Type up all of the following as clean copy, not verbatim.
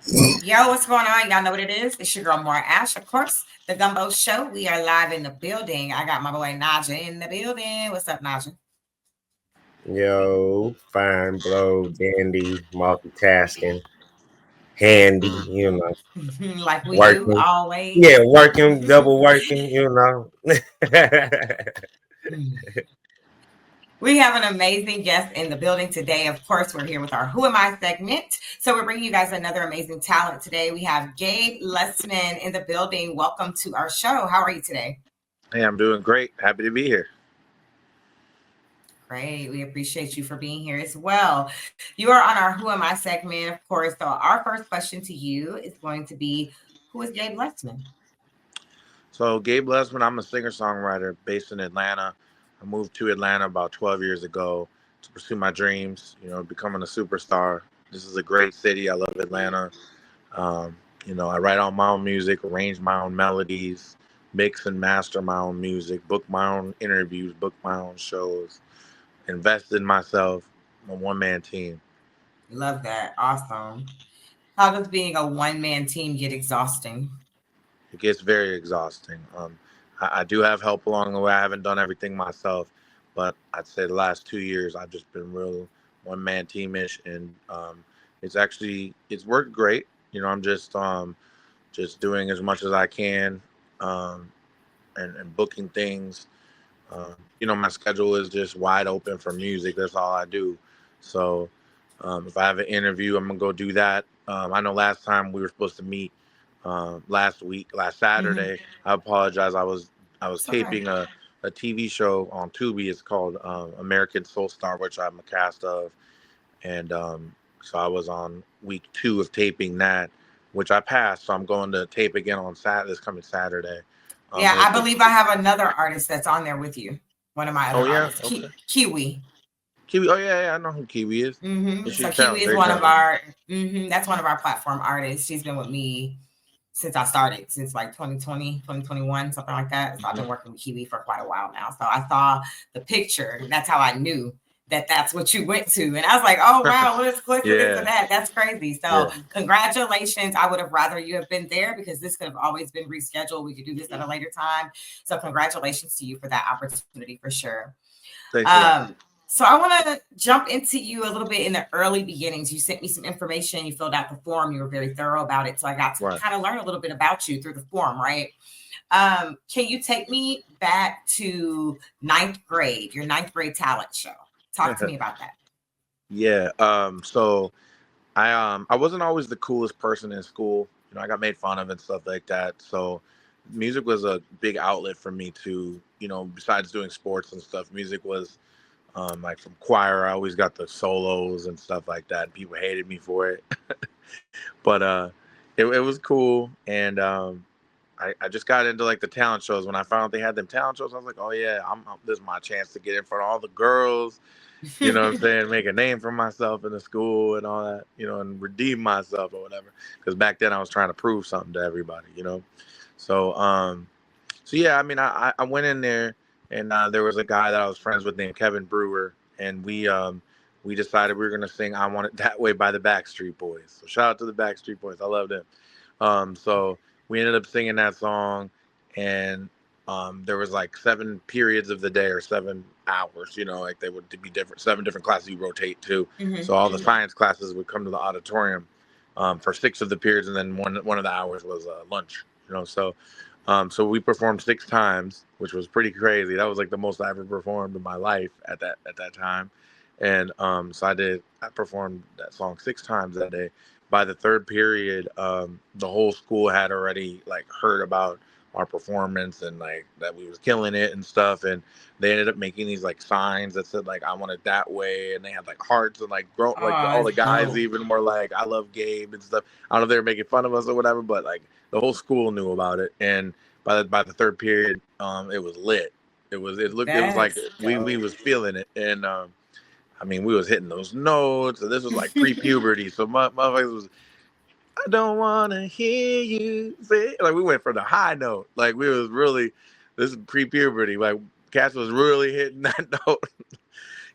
Yo, what's going on? Y'all know what it is. It's your girl, More Ash, of course. The Gumbo Show. We are live in the building. I got my boy Naja in the building. What's up, Naja? Yo, fine, blow, dandy, multitasking, handy, Like we do working. always. Yeah, working, double working. We have an amazing guest in the building today. Of course, we're here with our Who Am I segment. So we're bringing you guys another amazing talent today. We have Gabe Lustman in the building. Welcome to our show. How are you today? Hey, I'm doing great. Happy to be here. Great. We appreciate you for being here as well. You are on our Who Am I segment, of course. So our first question to you is going to be, who is Gabe Lustman? So, Gabe Lustman, I'm a singer-songwriter based in Atlanta. I moved to Atlanta about 12 years ago to pursue my dreams, becoming a superstar. This is a great city. I love Atlanta. I write all my own music, arrange my own melodies, mix and master my own music, book my own interviews, book my own shows, invest in myself. I'm a one-man team. Love that. Awesome. How does being a one-man team get exhausting? It gets very exhausting. I do have help along the way. I haven't done everything myself, but I'd say the last 2 years I've just been real one man teamish, and it's worked great. I'm just doing as much as I can, um, and booking things. My schedule is just wide open for music. That's all I do. So if I have an interview, I'm gonna go do that. I know last time we were supposed to meet last Mm-hmm. Saturday. I apologize. I was It's okay. taping a TV show on Tubi. It's called American Soul Star, which I'm a cast of, and so I was on week 2 of taping that, which I passed. So I'm going to tape again on this coming Saturday. Yeah, It, I it's believe I have another artist that's on there with you. One of my Oh other yeah, artists, okay. Kiwi. Kiwi. Oh yeah, I know who Kiwi is. And So she's Kiwi talented, is very one of talented. our. That's one of our platform artists. She's been with me since I started, since like 2020, 2021, something like that. So I've been Hmm. working with Kiwi for quite a while now. So I saw the picture, and that's how I knew that that's what you went to. And I was like, oh, wow, what is coincidence of Yeah, that? That's crazy. yeah. So congratulations. I would have rather you have been there because this could have always been rescheduled. We could do this at a later time. So congratulations to you for that opportunity for sure. Thanks a lot. So I want to jump into you a little bit in the early beginnings. You sent me some information. You filled out the form. You were very thorough about it. So I got to Right. kind of learn a little bit about you through the form, right? Can you take me back to ninth grade, your ninth grade talent show? Talk to me about that. Yeah. So I wasn't always the coolest person in school. I got made fun of and stuff like that. So music was a big outlet for me to, besides doing sports and stuff, music was like from choir. I always got the solos and stuff like that. And people hated me for it. But it was cool. And I just got into like the talent shows. When I found out they had them talent shows, I was like, oh yeah, this is my chance to get in front of all the girls. You know what I'm saying? Make a name for myself in the school and all that, and redeem myself or whatever. Because back then I was trying to prove something to everybody. So, so yeah, I mean, I went in there, and there was a guy that I was friends with named Kevin Brewer, and we decided we were gonna sing "I Want It That Way" by the Backstreet Boys. So shout out to the Backstreet Boys. I love them. So we ended up singing that song, and there was like 7 periods of the day or 7 hours. Like they would be different, 7 different classes you rotate to. So all the science classes would come to the auditorium for 6 of the periods, and then one of the hours was lunch. So we performed 6 times, which was pretty crazy. That was like the most I ever performed in my life at that time. And so I performed that song 6 times that day. By the third period, the whole school had already like heard about our performance and like that we was killing it and stuff. And they ended up making these like signs that said like "I want it that way," and they had like hearts and like Oh, all it's the guys dope. even were like "I love Gabe" and stuff. I don't know if they were making fun of us or whatever, but like the whole school knew about it. And by the third period, it was lit. It was like That's we dope. was feeling it. And I mean, we was hitting those notes, and this was like pre-puberty, so my motherfuckers was, "I don't want to hear you say," like we went for the high note, like we was really, this is pre-puberty, like Cass was really hitting that note.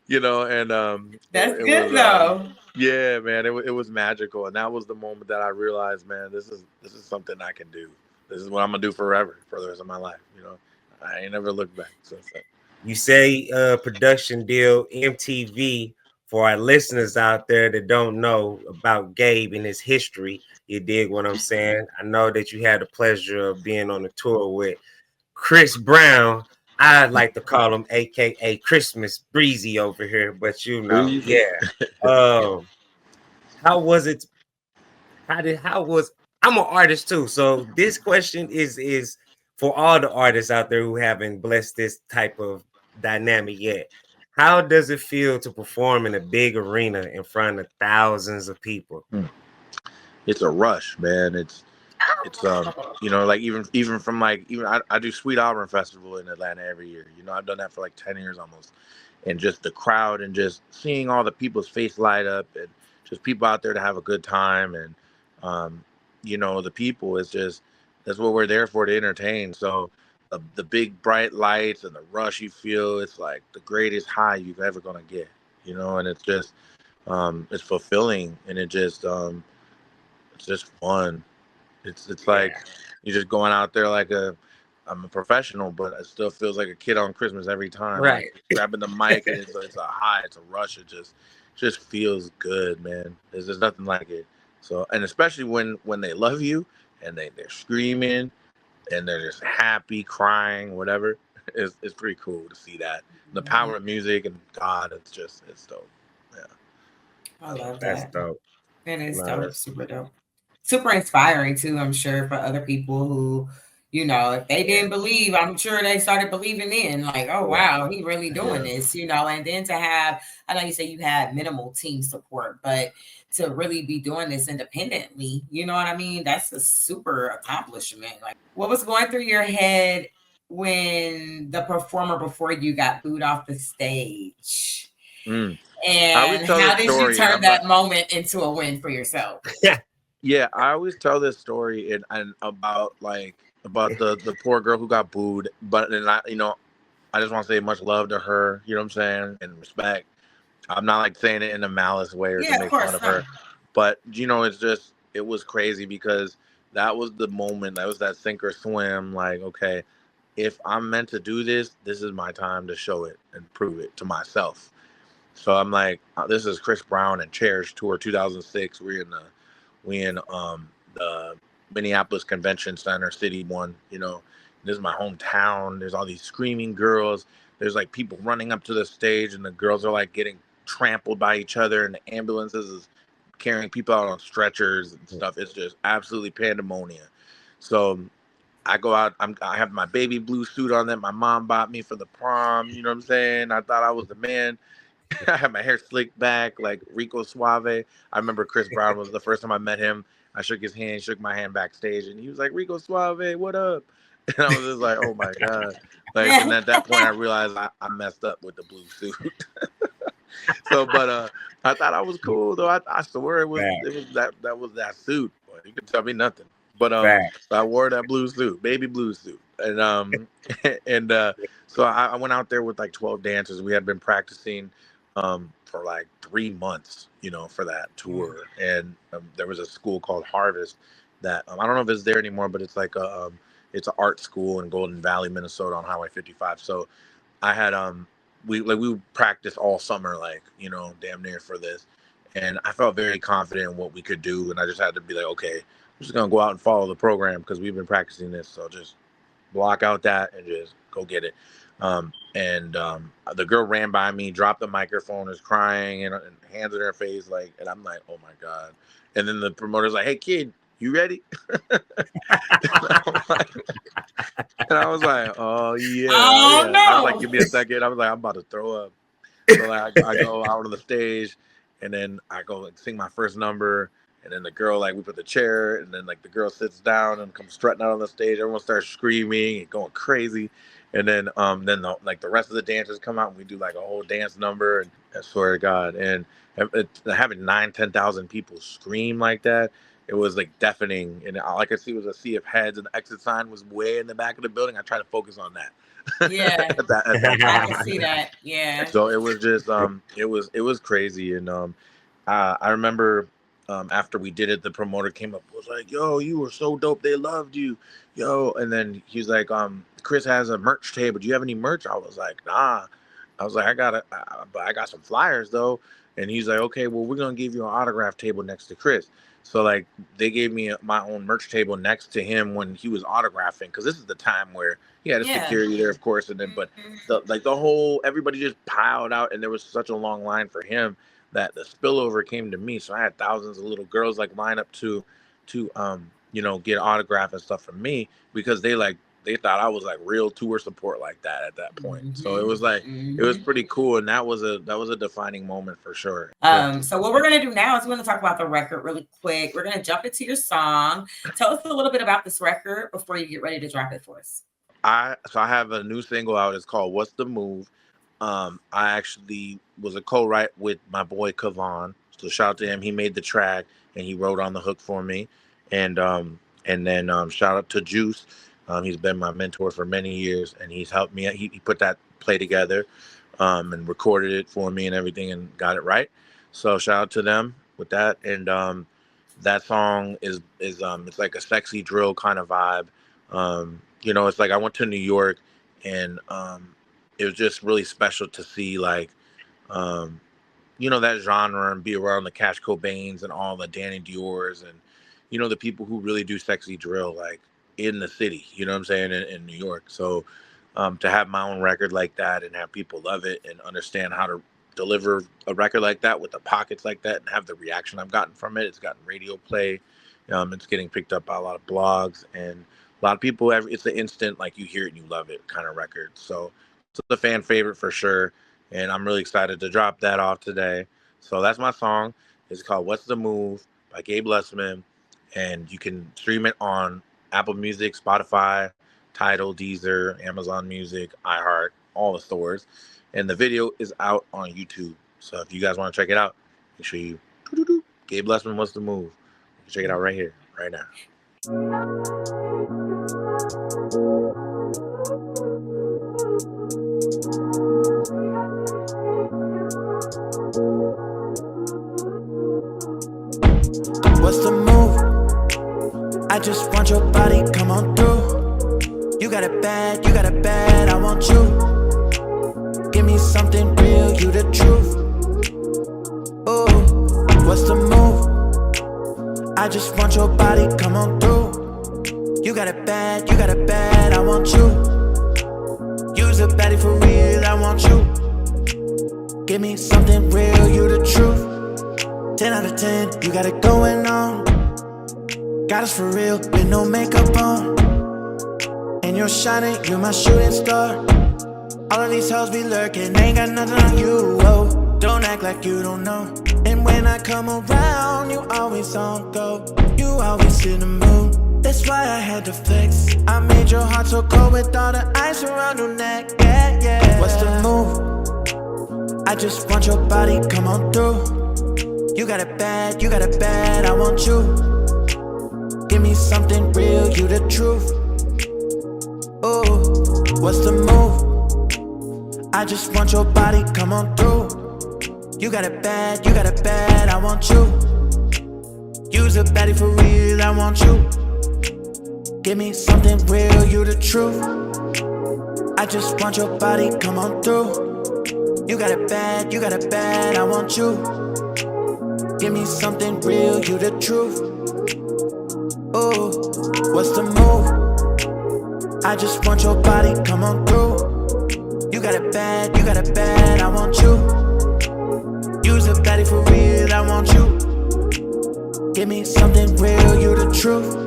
you know, and That's it good was though. yeah, man, it was magical, and that was the moment that I realized, man, this is something I can do. This is what I'm gonna do forever for the rest of my life. You know, I ain't never looked back since then. You say production deal MTV. For our listeners out there that don't know about Gabe and his history, you dig what I'm saying? I know that you had the pleasure of being on the tour with Chris Brown. I like to call him AKA Christmas Breezy over here, but you know, Breezy. yeah. Um, how was it? How was I'm an artist too. So this question is for all the artists out there who haven't blessed this type of dynamic yet. How does it feel to perform in a big arena in front of thousands of people? It's a rush, man. It's you know, like even from like even I do Sweet Auburn Festival in Atlanta every year. You know, I've done that for like 10 years almost, and just the crowd and just seeing all the people's face light up and just people out there to have a good time and um, you know, the people is just that's what we're there for, to entertain. So the big bright lights and the rush you feel, it's like the greatest high you've ever gonna get. You know, and it's just it's fulfilling and it's just fun. It's Yeah, like you're just going out there like I'm a professional, but it still feels like a kid on Christmas every time. Like right. grabbing the mic and it's a high, it's a rush. It just feels good, man. There's just nothing like it. So and especially when they love you and they're screaming and they're just happy, crying, whatever. It's pretty cool to see that. The power of music and God, it's dope. Yeah. I love That's that. dope. It is No, dope. that's Super dope. Super inspiring too, I'm sure, for other people who, if they yeah, didn't believe, I'm sure they started believing in, like, oh right. wow, he really doing Yeah. this, and then to have, I know you say you had minimal team support, but to really be doing this independently, you know what I mean? That's a super accomplishment. Like, what was going through your head when the performer before you got booed off the stage? Mm. I always And tell how this did you story, and turn I'm not. that moment into a win for yourself? Yeah, I always tell this story and about about the poor girl who got booed, but and I I just want to say much love to her. You know what I'm saying, and respect. I'm not like saying it in a malice way or to Yeah, of make fun course. of No. her, but it's just it was crazy because that was the moment. That was that sink or swim. Like, okay, if I'm meant to do this, this is my time to show it and prove it to myself. So I'm like, this is Chris Brown and Cherish tour 2006. We in the Minneapolis Convention Center, City One. This is my hometown. There's all these screaming girls. There's like people running up to the stage, and the girls are like getting trampled by each other, and the ambulances is carrying people out on stretchers and stuff. It's just absolutely pandemonium. So I go out. I have my baby blue suit on that my mom bought me for the prom. You know what I'm saying? I thought I was the man. I had my hair slicked back like Rico Suave. I remember Chris Brown was the first time I met him. I shook his hand, shook my hand backstage, and he was like, "Rico Suave, what up?" And I was just like, "Oh my god!" Like, and at that point, I realized I messed up with the blue suit. So, but I thought I was cool though. I swear it was that suit. Boy, you can tell me nothing. But Fact. so I wore that blue suit, baby blue suit, and and so I went out there with like 12 dancers. We had been practicing for like 3 months, for that tour. And there was a school called Harvest that I don't know if it's there anymore, but it's like it's an art school in Golden Valley, Minnesota, on Highway 55. So I had we would practice all summer, like damn near for this, and I felt very confident in what we could do, and I just had to be like, okay, I'm just gonna go out and follow the program because we've been practicing this, so just block out that and just go get it. And the girl ran by me, dropped the microphone, is crying and hands in her face, like, and I'm like, oh my god. And then the promoter's like, hey kid, you ready? And I was like, oh yeah, Oh yeah. I was like, no. give me a second. I was like, I'm about to throw up. So like, I go out on the stage, and then I go like sing my first number, and then the girl, like, we put the chair, and then like the girl sits down and comes strutting out on the stage. Everyone starts screaming and going crazy, and then the rest of the dancers come out and we do like a whole dance number. And I swear to God, and having 9,000-10,000 people scream like that, it was like deafening, and all I could see was a sea of heads, and the exit sign was way in the back of the building. I tried to focus on that. Yeah. at that I time. can see that. Yeah. So it was just it was crazy, and I remember after we did it, the promoter came up, was like, "Yo, you were so dope. They loved you, yo." And then he's like, "Chris has a merch table. Do you have any merch?" I was like, "Nah." I was like, but I got some flyers though." And he's like, "Okay, well, we're gonna give you an autograph table next to Chris." So like they gave me my own merch table next to him when he was autographing, because this is the time where he had a security there, of course, and then but the whole everybody just piled out, and there was such a long line for him that the spillover came to me. So I had thousands of little girls like line up to get autograph and stuff from me, because they thought I was like real tour support like that at that point. So it was like it was pretty cool, and that was a defining moment for sure. So what we're gonna do now is we're gonna talk about the record really quick. We're gonna jump into your song. Tell us a little bit about this record before you get ready to drop it for us. I have a new single out. It's called "What's the Move." I actually was a co-write with my boy Kavan, so shout out to him. He made the track and he wrote on the hook for me, and then shout out to Juice. He's been my mentor for many years, and he's helped me. He put that play together, and recorded it for me and everything, and got it right. So shout out to them with that. And that song is it's like a sexy drill kind of vibe. It's like I went to New York, and it was just really special to see like that genre and be around the Cash Cobains and all the Danny Dior's and the people who really do sexy drill like in the city, you know what I'm saying, in New York. So to have my own record like that and have people love it and understand how to deliver a record like that with the pockets like that and have the reaction I've gotten from it. It's gotten radio play. It's getting picked up by a lot of blogs, and a lot of people it's an instant, like you hear it and you love it kind of record. So it's a fan favorite for sure, and I'm really excited to drop that off today. So that's my song. It's called "What's the Move" by Gabe Lustman, and you can stream it on Apple Music, Spotify, Tidal, Deezer, Amazon Music, iHeart, all the stores. And the video is out on YouTube. So if you guys want to check it out, make sure you Gabe Lustman, "What's the Move." You can check it out right here, right now. What's the move? I just want your body, come on through. You got it bad, I want you. Give me something real, you the truth. Ooh, what's the move? I just want your body, come on through. You got it bad, I want you. Use a baddie for real, I want you. Give me something real, you the truth. 10 out of 10, you got it going on. Got us for real, with no makeup on. And you're shining, you're my shooting star. All of these hoes be lurking, ain't got nothing on you, whoa. Don't act like you don't know. And when I come around, you always on go. You always in the mood, that's why I had to flex. I made your heart so cold with all the ice around your neck, yeah, yeah. What's the move? I just want your body, come on through. You got it bad, I want you. Give me something real, you the truth. Ooh, what's the move? I just want your body, come on through. You got it bad, I want you. Use a baddie for real, I want you. Give me something real, you the truth. I just want your body, come on through. You got it bad, I want you. Give me something real, you the truth. Ooh, what's the move? I just want your body, come on through. You got it bad, I want you. Use a baddie for real, I want you. Give me something real, you the truth.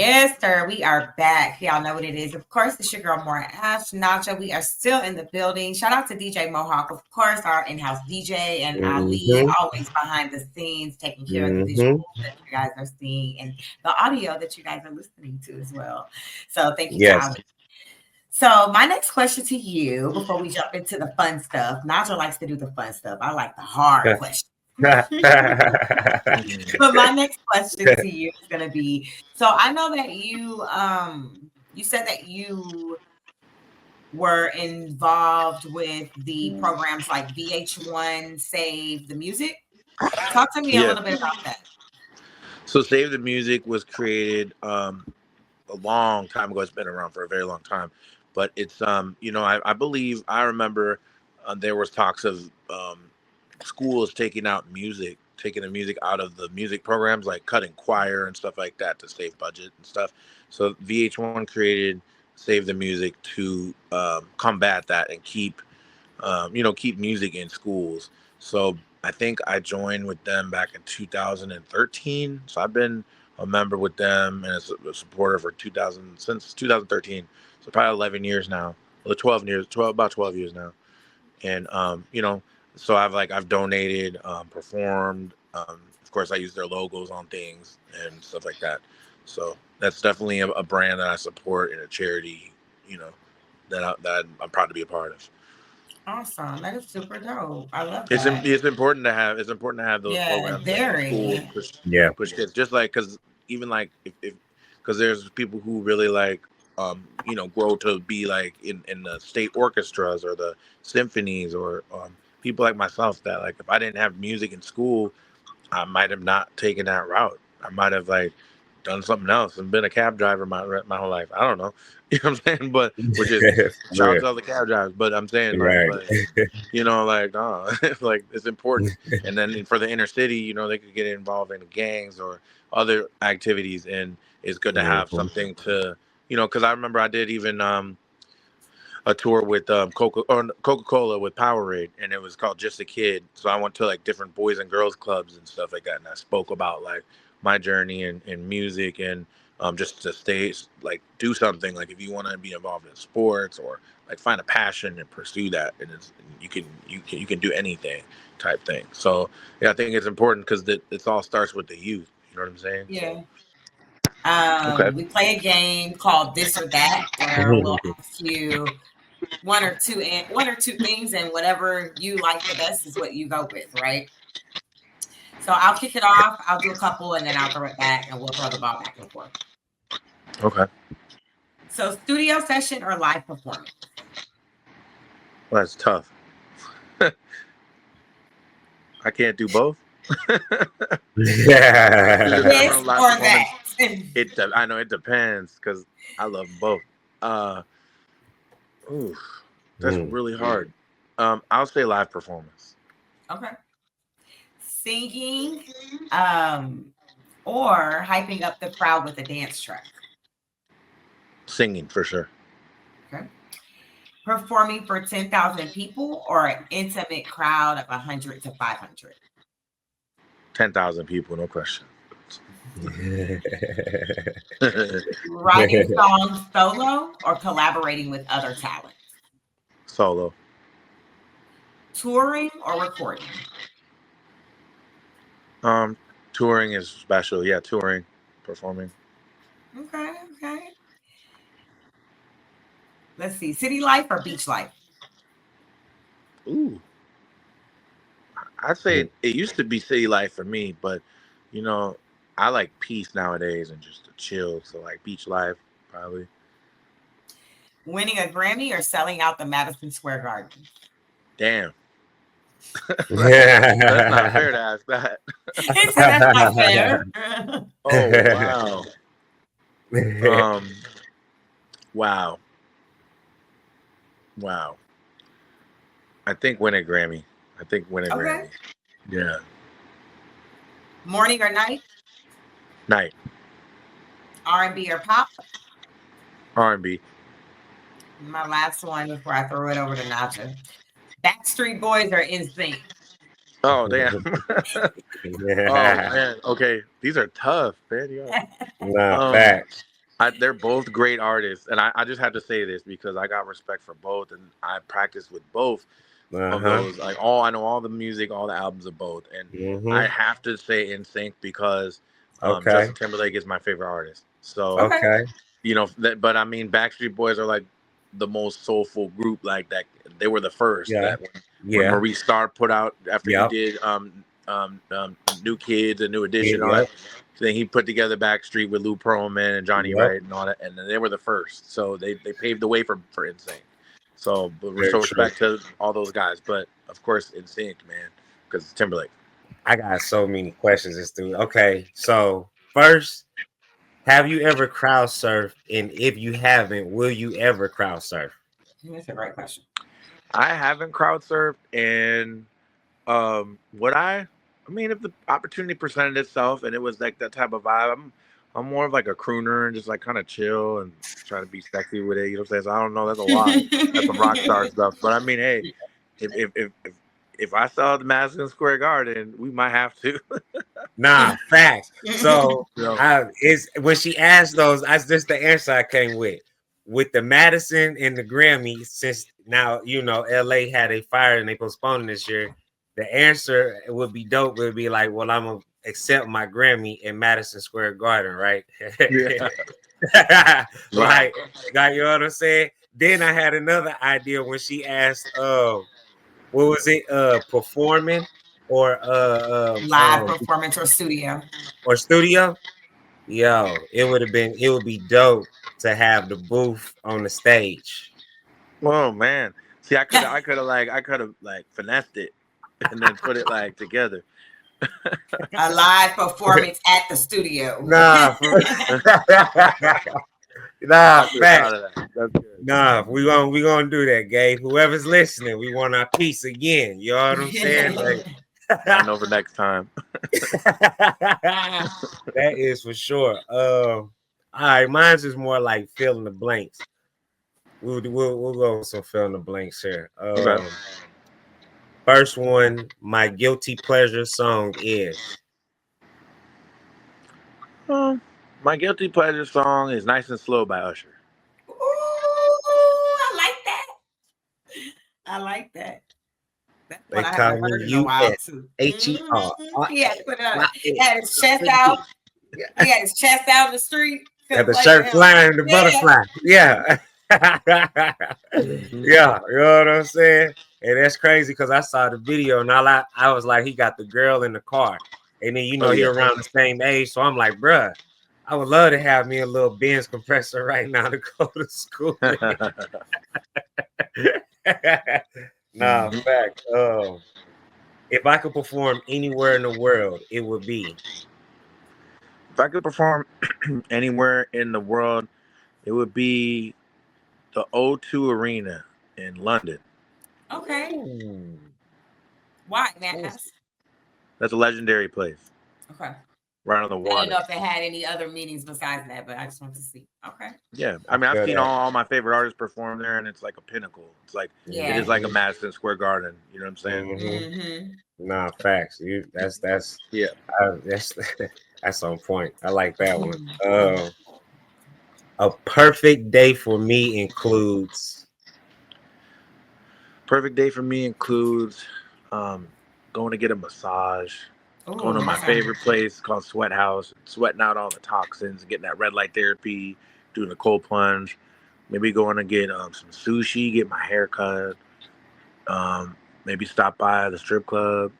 Yes, sir. We are back. Y'all know what it is. Of course, it's your girl, Maura Ash Nacha. We are still in the building. Shout out to DJ Mohawk, of course, our in-house DJ, and Ali, always behind the scenes, taking care of the visuals that you guys are seeing and the audio that you guys are listening to as well. So thank you to Ali. So my next question to you, before we jump into the fun stuff, Nacha likes to do the fun stuff. I like the hard questions. But my next question to you is going to be, so I know that you said that you were involved with the programs like VH1 Save the Music. Talk to me a little bit about that. So Save the Music was created a long time ago. It's been around for a very long time, but it's I believe I remember there was talks of schools taking the music out of the music programs, like cutting choir and stuff like that to save budget and stuff. So VH1 created Save the Music to combat that and keep music in schools. So I think I joined with them back in 2013. So I've been a member with them and a supporter for since 2013. So probably 11 years now, or 12 years, about 12 years now. And so I've donated, performed. Of course, I use their logos on things and stuff like that. So that's definitely a brand that I support and a charity, that I'm proud to be a part of. Awesome. That is super dope. I love that. It's important to have those programs in school, push kids. Just like, because even like because there's people who really like grow to be like in the state orchestras or the symphonies, or people like myself that, like, if I didn't have music in school, I might have not taken that route. I might have like done something else and been a cab driver my whole life. I don't know. You know what I'm saying? But which is shout out to all the cab drivers. But I'm saying like it's important. And then for the inner city, they could get involved in gangs or other activities, and it's good to have something to, because I remember I did even a tour with Coca-Cola with Powerade, and it was called Just a Kid. So I went to like different boys and girls clubs and stuff like that, and I spoke about like my journey in music, and just to do something. Like, if you want to be involved in sports or like find a passion and pursue that, and you can do anything type thing. So yeah, I think it's important because it all starts with the youth. You know what I'm saying? Yeah. We play a game called This or That, where we'll ask you one or two things, and whatever you like the best is what you go with, right? So I'll kick it off. I'll do a couple, and then I'll throw it back, and we'll throw the ball back and forth. Okay. So, studio session or live performance? Well, that's tough. I can't do both. This or that. I know it depends, because I love both. That's really hard. I'll say live performance. Okay. Singing, or hyping up the crowd with a dance track? Singing, for sure. Okay. Performing for 10,000 people or an intimate crowd of 100 to 500? 10,000 people, no question. Writing songs solo or collaborating with other talents? Solo. Touring or recording? Touring is special. Yeah, touring, performing. Okay. Let's see. City life or beach life? Ooh. I'd say it used to be city life for me, but I like peace nowadays and just to chill. So like beach life, probably. Winning a Grammy or selling out the Madison Square Garden? Damn. That's not fair to ask that. That's not fair. Oh, wow. Wow. I think win a Grammy. Grammy. Yeah. Morning or night? Night. R&B or pop? R&B. My last one before I throw it over to Nacha. Backstreet Boys or NSYNC? Oh, damn. Oh, man. Okay. These are tough, man. Facts. They're both great artists, and I just have to say this because I got respect for both, and I practice with both of those. Like I know all the music, all the albums of both, and I have to say NSYNC because Justin Timberlake is my favorite artist. So but I mean, Backstreet Boys are like the most soulful group like that. They were the first that when Maurice Starr put out after he did New Kids and New Edition, all that. So then he put together Backstreet with Lou Pearlman and Johnny Wright and all that, and then they were the first. So they paved the way for NSYNC. So respect to all those guys, but of course NSYNC, man, because it's Timberlake. I got so many questions as to. Okay, so first, have you ever crowd surfed? And if you haven't, will you ever crowd surf? That's a great question. I haven't crowd surfed, and would I? I mean, if the opportunity presented itself and it was like that type of vibe, I'm more of like a crooner and just like kind of chill and try to be sexy with it. You know what I'm saying? So I don't know. That's a lot. That's some rock star stuff. But I mean, hey, if I saw the Madison Square Garden, we might have to. Nah, facts. So it's when she asked those, that's just the answer I came with the Madison and the Grammy. Since now LA had a fire and they postponed this year. The answer would be dope. Would be like, well, I'm gonna accept my Grammy in Madison Square Garden, right? Like, you know what I'm saying? Then I had another idea when she asked, what was it? Performing or live performance or studio? Or studio? Yo, it would be dope to have the booth on the stage. Oh man. See, I could have finessed it and then put it like together. A live performance at the studio. Nah, we gonna do that, Gabe. Whoever's listening, we want our piece again. You know what I'm saying? Like, I know for next time. That is for sure. All right, mine's is more like fill in the blanks. We'll go with some fill in the blanks here. First one, my guilty pleasure song is. My guilty pleasure song is "Nice and Slow" by Usher. Ooh, I like that. I like that. That's They call me U-S-H-E-R. Yeah, put it on. He had his chest out. He had his chest out in the street. Got the shirt flying, the butterfly. Yeah. Yeah, you know what I'm saying? And that's crazy because I saw the video and I was like, he got the girl in the car. And then you're around the same age. So I'm like, bruh, I would love to have me a little Benz compressor right now to go to school. Nah, fact. If I could perform anywhere in the world, it would be. If I could perform anywhere in the world, it would be the O2 Arena in London. Okay. Why, man? That's a legendary place. Okay. Right on the water. I didn't know if they had any other meetings besides that, but I just wanted to see. Okay. Yeah. I mean, I've seen all my favorite artists perform there, and it's like a pinnacle. It's like it is like a Madison Square Garden. You know what I'm saying? Mm-hmm. Nah, facts. That's on point. I like that one. A perfect day for me includes. Perfect day for me includes going to get a massage. Going to my favorite place called Sweat House, sweating out all the toxins, getting that red light therapy, doing a cold plunge, maybe going to get some sushi, get my hair cut, maybe stop by the strip club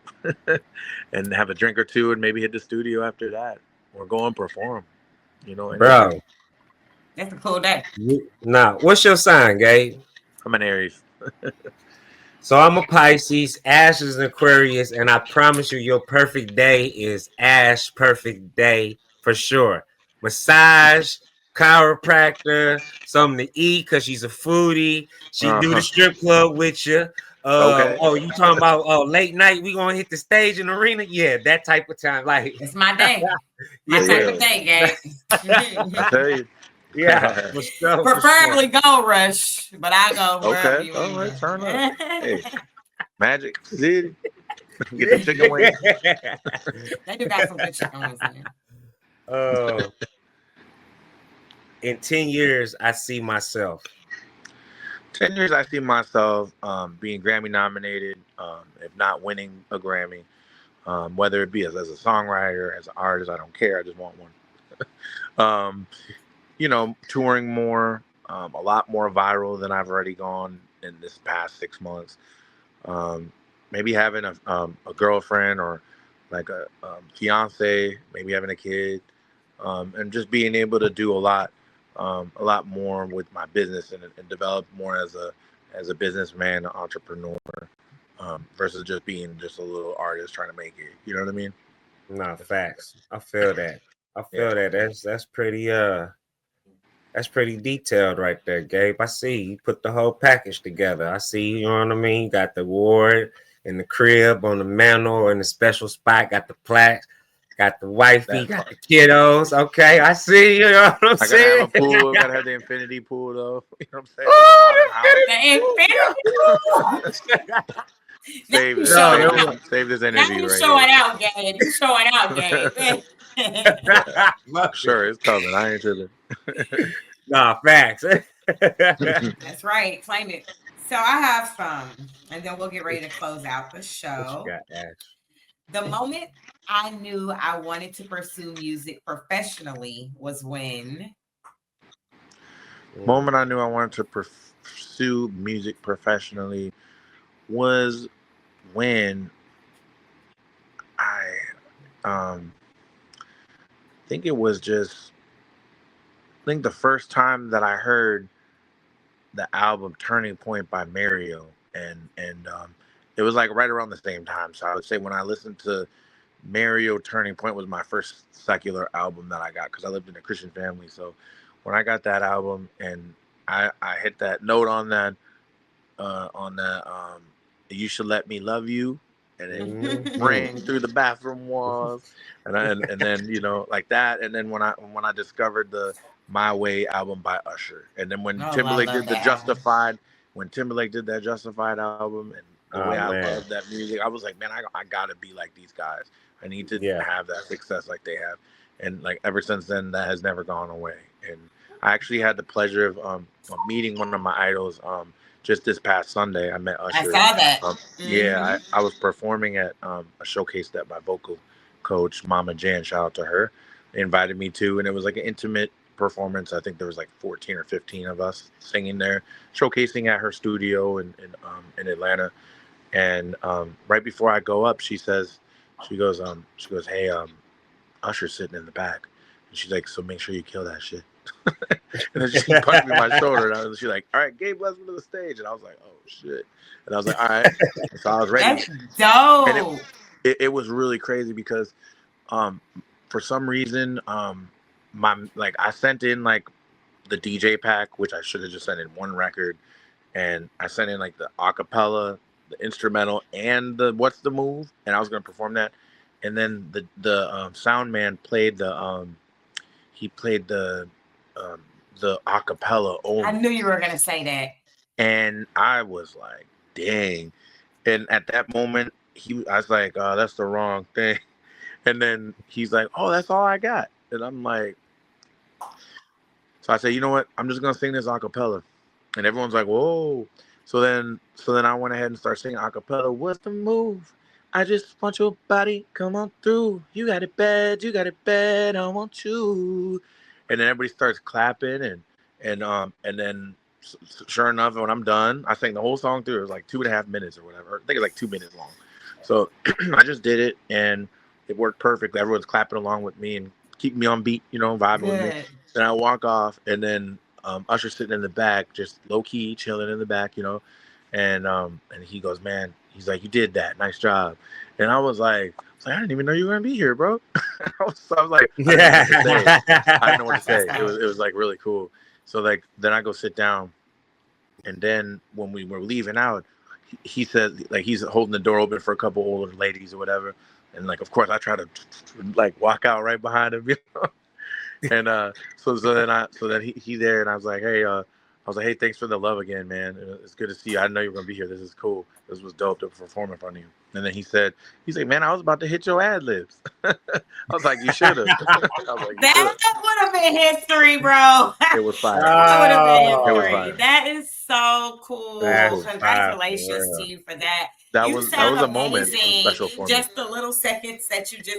and have a drink or two and maybe hit the studio after that or go and perform, Bro. That's a cool day. Nah, what's your sign, Gabe? I'm an Aries. So I'm a Pisces, Ash is an Aquarius, and I promise you your perfect day is Ash perfect day for sure. Massage, chiropractor, something to eat because she's a foodie. She do the strip club with you. Okay. Oh, you talking about late night? We gonna hit the stage in the arena? Yeah, that type of time. Like it's my day. My type of day, Gabe. I tell you. Yeah, preferably Gold Rush, but I go wherever you want. All right, turn up. Hey, Magic City. Get the chicken wings. They do got some good chicken wings in there. in 10 years, I see myself. 10 years, I see myself being Grammy nominated, if not winning a Grammy, whether it be as a songwriter, as an artist, I don't care. I just want one. Touring more, a lot more viral than I've already gone in this past 6 months. Maybe having a girlfriend or like a fiance, maybe having a kid, and just being able to do a lot more with my business and develop more as a businessman, an entrepreneur, versus just being just a little artist trying to make it. You know what I mean? No, facts. I feel that. Yeah. That's pretty detailed right there, Gabe. I see you put the whole package together. I see, you know what I mean? You got the award in the crib, on the mantle, or in the special spot, got the plaques, got the wifey, got the kiddos. Okay, I see, you know what I'm saying? I gotta have a pool, gotta have the infinity pool though. You know what I'm saying? The infinity. Save this. Save this energy. Now you right showing here. out, Gabe. You showing out, Gabe. Sure, it's coming. I ain't tripping. Nah, facts. That's right. Claim it. So I have some, and then we'll get ready to close out the show. Got, Ash? The moment I knew I wanted to pursue music professionally was when. Moment I knew I wanted to pursue music professionally was when I think it was just the first time that I heard the album Turning Point by Mario, and it was like right around the same time. So I would say when I listened to Mario, Turning Point was my first secular album that I got, because I lived in a Christian family. So when I got that album and I hit that note on that You Should Let Me Love You, and it rang through the bathroom walls, and then like that. And then when I discovered the My Way album by Usher, and then when Timberlake did the Justified, when Timberlake did that Justified album, and the way I love that music, I was like, man, I gotta be like these guys. I need to have that success like they have. And like ever since then, that has never gone away. And I actually had the pleasure of meeting one of my idols just this past Sunday. I met Usher. I saw that. Yeah, I was performing at a showcase that my vocal coach, Mama Jan, shout out to her, invited me to, and it was like an intimate performance. I think there was like 14 or 15 of us singing there, showcasing at her studio in Atlanta. And right before I go up, she goes, hey, Usher's sitting in the back. And she's like, so make sure you kill that shit. And then she punched me on my shoulder, and she's like, all right, Gabe Lustman to the stage. And I was like, oh shit. And I was like, all right. So I was ready. That's dope. And it was really crazy because for some reason I sent in like the DJ pack, which I should have just sent in one record, and I sent in like the acapella, the instrumental, and the What's the Move, and I was gonna perform that. And then the sound man played the acapella only. I knew you were gonna say that. And I was like, dang. And at that moment, I was like, oh, that's the wrong thing. And then he's like, oh, that's all I got. And I'm like, so I said, you know what? I'm just gonna sing this acapella. And everyone's like, whoa. So then I went ahead and started singing acapella. What's the move? I just want your body, come on through. You got it bad, I want you. And then everybody starts clapping, and then sure enough, when I'm done, I sang the whole song through. It was like 2.5 minutes or whatever. I think it's like 2 minutes long. So I just did it, and it worked perfectly. Everyone's clapping along with me and keeping me on beat, vibing with me. Then I walk off, and then Usher's sitting in the back, just low key chilling in the back, and he goes, man, he's like, you did that, nice job. And I was like, I didn't even know you were gonna be here, bro. I was like, I didn't know what to say. It was like really cool. So like then I go sit down, and then when we were leaving out, he said, like, he's holding the door open for a couple older ladies or whatever, and like of course I try to like walk out right behind him, And so then he's there, and I was like, hey, I was like, hey, thanks for the love again, man. It's good to see you. I know you're gonna be here. This is cool. This was dope to perform in front of you. And then he's like, man, I was about to hit your ad libs. I was like, you should have. That would have been history, bro. It was fire. That would have been It was history. fire. That is so cool. Cool. Congratulations to you for that. That you was sound a amazing. moment. It was special for just me. the little seconds that you just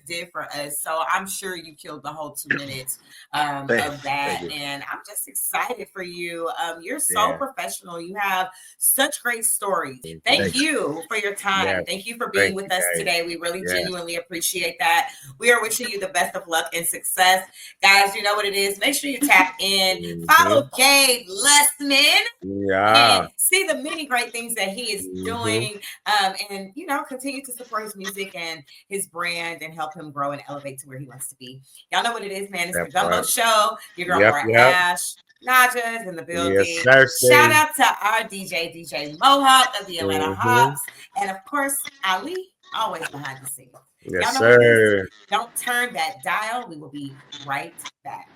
did for us. So I'm sure you killed the whole 2 minutes of that. And I'm just excited for you. You're so professional. You have such great stories. Thank you for your time. Yeah. Thank you for being with us today. We really genuinely appreciate that. We are wishing you the best of luck and success. Guys, you know what it is. Make sure you tap in. Follow Gabe Lustman. And see the many great things that he is doing. And, you know, continue to support his music and his brand and help him grow and elevate to where he wants to be. Y'all know what it is, man. It's the Gumbo Show. Your girl, Ash. Naja's in the building. Yes, sir, shout out to our DJ Mohawk of the Atlanta Hawks. And of course, Ali, always behind the scenes. Yes, Y'all know sir. Don't turn that dial. We will be right back.